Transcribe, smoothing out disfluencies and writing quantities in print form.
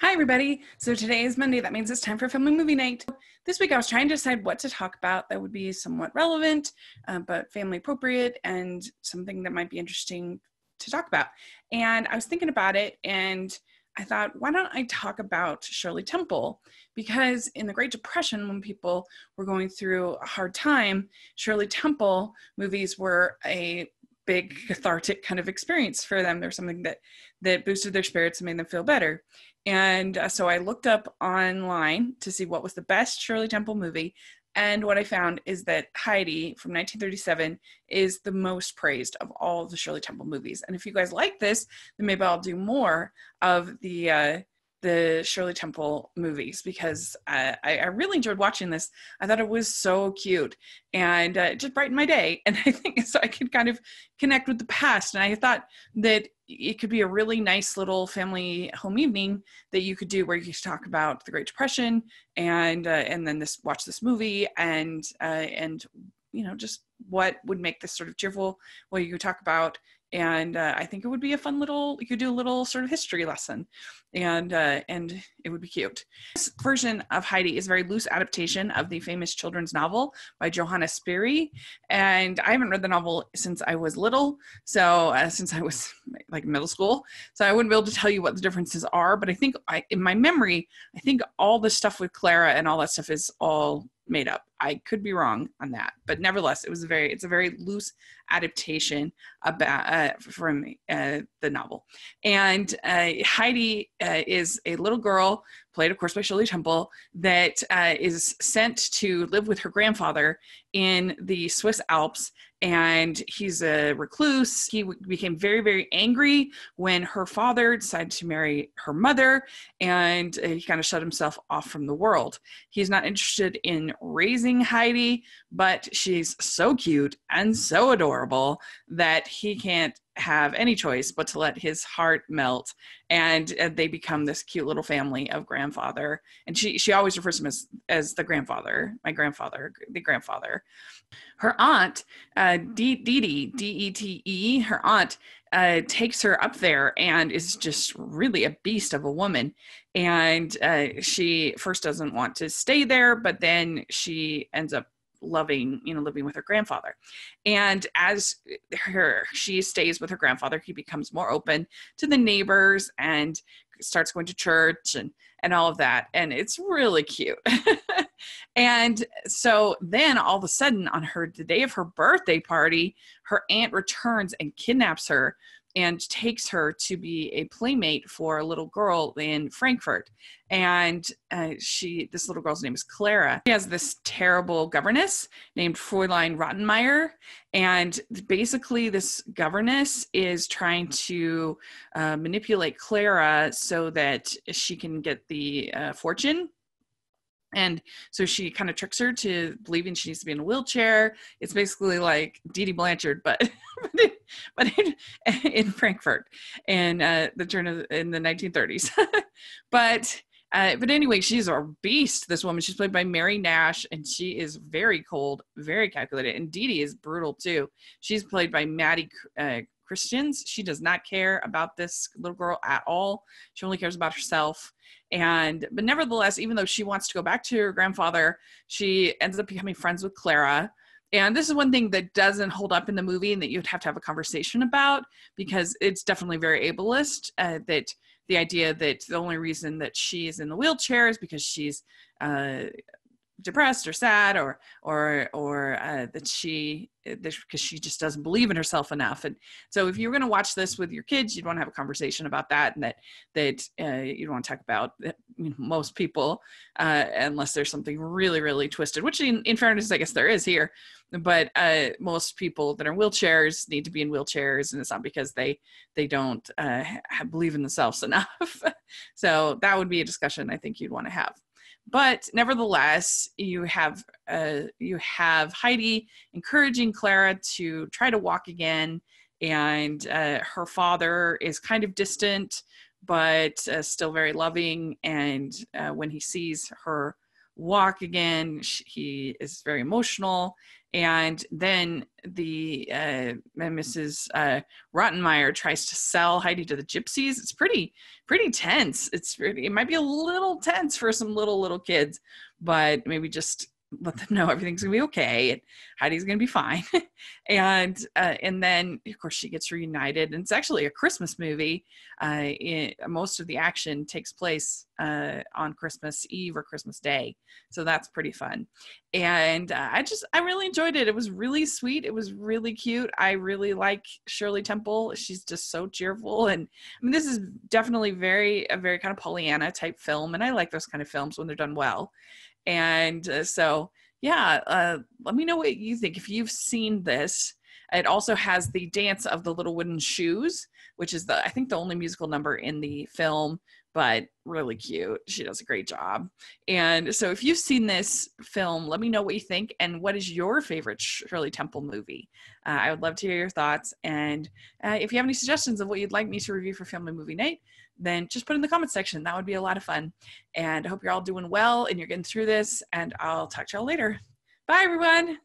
Hi, everybody. So today is Monday. That means it's time for Family Movie Night. This week I was trying to decide what to talk about that would be somewhat relevant, but family appropriate and something that might be interesting to talk about. And I was thinking about it and I thought, why don't I talk about Shirley Temple? Because in the Great Depression, when people were going through a hard time, Shirley Temple movies were a big cathartic kind of experience for them. There's something that boosted their spirits and made them feel better. And so I looked up online to see what was the best Shirley Temple movie. And what I found is that Heidi from 1937 is the most praised of all of the Shirley Temple movies. And if you guys like this, then maybe I'll do more of the Shirley Temple movies because I really enjoyed watching this. I thought it was so cute and it just brightened my day. And I think so I could kind of connect with the past. And I thought that it could be a really nice little family home evening that you could do where you could talk about the Great Depression and then watch this movie and you know, just what would make this sort of cheerful. Well, you could talk about. And I think it would be a fun little, you could do a little sort of history lesson and it would be cute. This version of Heidi is a very loose adaptation of the famous children's novel by Johanna Spyri. And I haven't read the novel since I was little. So since I was like middle school. So I wouldn't be able to tell you what the differences are, but I think in my memory, I think all the stuff with Clara and all that stuff is all made up. I could be wrong on that, but nevertheless, it's a very loose adaptation about from the novel. And Heidi is a little girl, played of course by Shirley Temple, that is sent to live with her grandfather in the Swiss Alps. And he's a recluse. He became very, very angry when her father decided to marry her mother, and he kind of shut himself off from the world. He's not interested in raising Heidi, but she's so cute and so adorable that he can't have any choice but to let his heart melt. And they become this cute little family of grandfather. And she always refers to him as the grandfather, my grandfather, the grandfather. Her aunt, Dee, D-E-T-E, her aunt takes her up there and is just really a beast of a woman. And she first doesn't want to stay there, but then she ends up living with her grandfather. And as she stays with her grandfather, he becomes more open to the neighbors and starts going to church and all of that. And it's really cute. And so then all of a sudden on the day of her birthday party, her aunt returns and kidnaps her and takes her to be a playmate for a little girl in Frankfurt. And this little girl's name is Clara. She has this terrible governess named Fräulein Rottenmeier. And basically this governess is trying to manipulate Clara so that she can get the fortune. And so she kind of tricks her to believing she needs to be in a wheelchair. It's basically like Dee Dee Blanchard, but in Frankfurt and in the 1930s. But anyway, she's a beast, this woman. She's played by Mary Nash, and she is very cold, very calculated. And Dee Dee is brutal too. She's played by Maddie Christians. She does not care about this little girl at all. She only cares about herself. But nevertheless, even though she wants to go back to her grandfather, she ends up becoming friends with Clara. And this is one thing that doesn't hold up in the movie and that you'd have to have a conversation about, because it's definitely very ableist, that the idea that the only reason that she is in the wheelchair is because she's depressed or sad or because she just doesn't believe in herself enough. And so if you're going to watch this with your kids, you'd want to have a conversation about that, and that you don't want to talk about most people unless there's something really, really twisted, which in fairness, I guess there is here. But most people that are in wheelchairs need to be in wheelchairs, and it's not because they don't believe in themselves enough. So that would be a discussion I think you'd want to have. But nevertheless, you have Heidi encouraging Clara to try to walk again, and her father is kind of distant, but still very loving. And when he sees her walk again, he is very emotional, And then the Mrs. Rottenmeier tries to sell Heidi to the gypsies. It's pretty tense. It might be a little tense for some little kids, but maybe just let them know everything's gonna be okay and Heidi's gonna be fine. And then of course she gets reunited, and it's actually a Christmas movie. Most of the action takes place on Christmas Eve or Christmas Day, so that's pretty fun. And I really enjoyed it. It was really sweet. It was really cute. I really like Shirley Temple. She's just so cheerful, and I mean, this is definitely a very kind of Pollyanna type film, and I like those kind of films when they're done well. And so, yeah, let me know what you think if you've seen this. It also has the dance of the little wooden shoes, which is I think the only musical number in the film, but really cute. She does a great job. And so if you've seen this film, let me know what you think and what is your favorite Shirley Temple movie. I would love to hear your thoughts. And if you have any suggestions of what you'd like me to review for Family Movie Night, then just put in the comments section. That would be a lot of fun. And I hope you're all doing well and you're getting through this. And I'll talk to y'all later. Bye, everyone.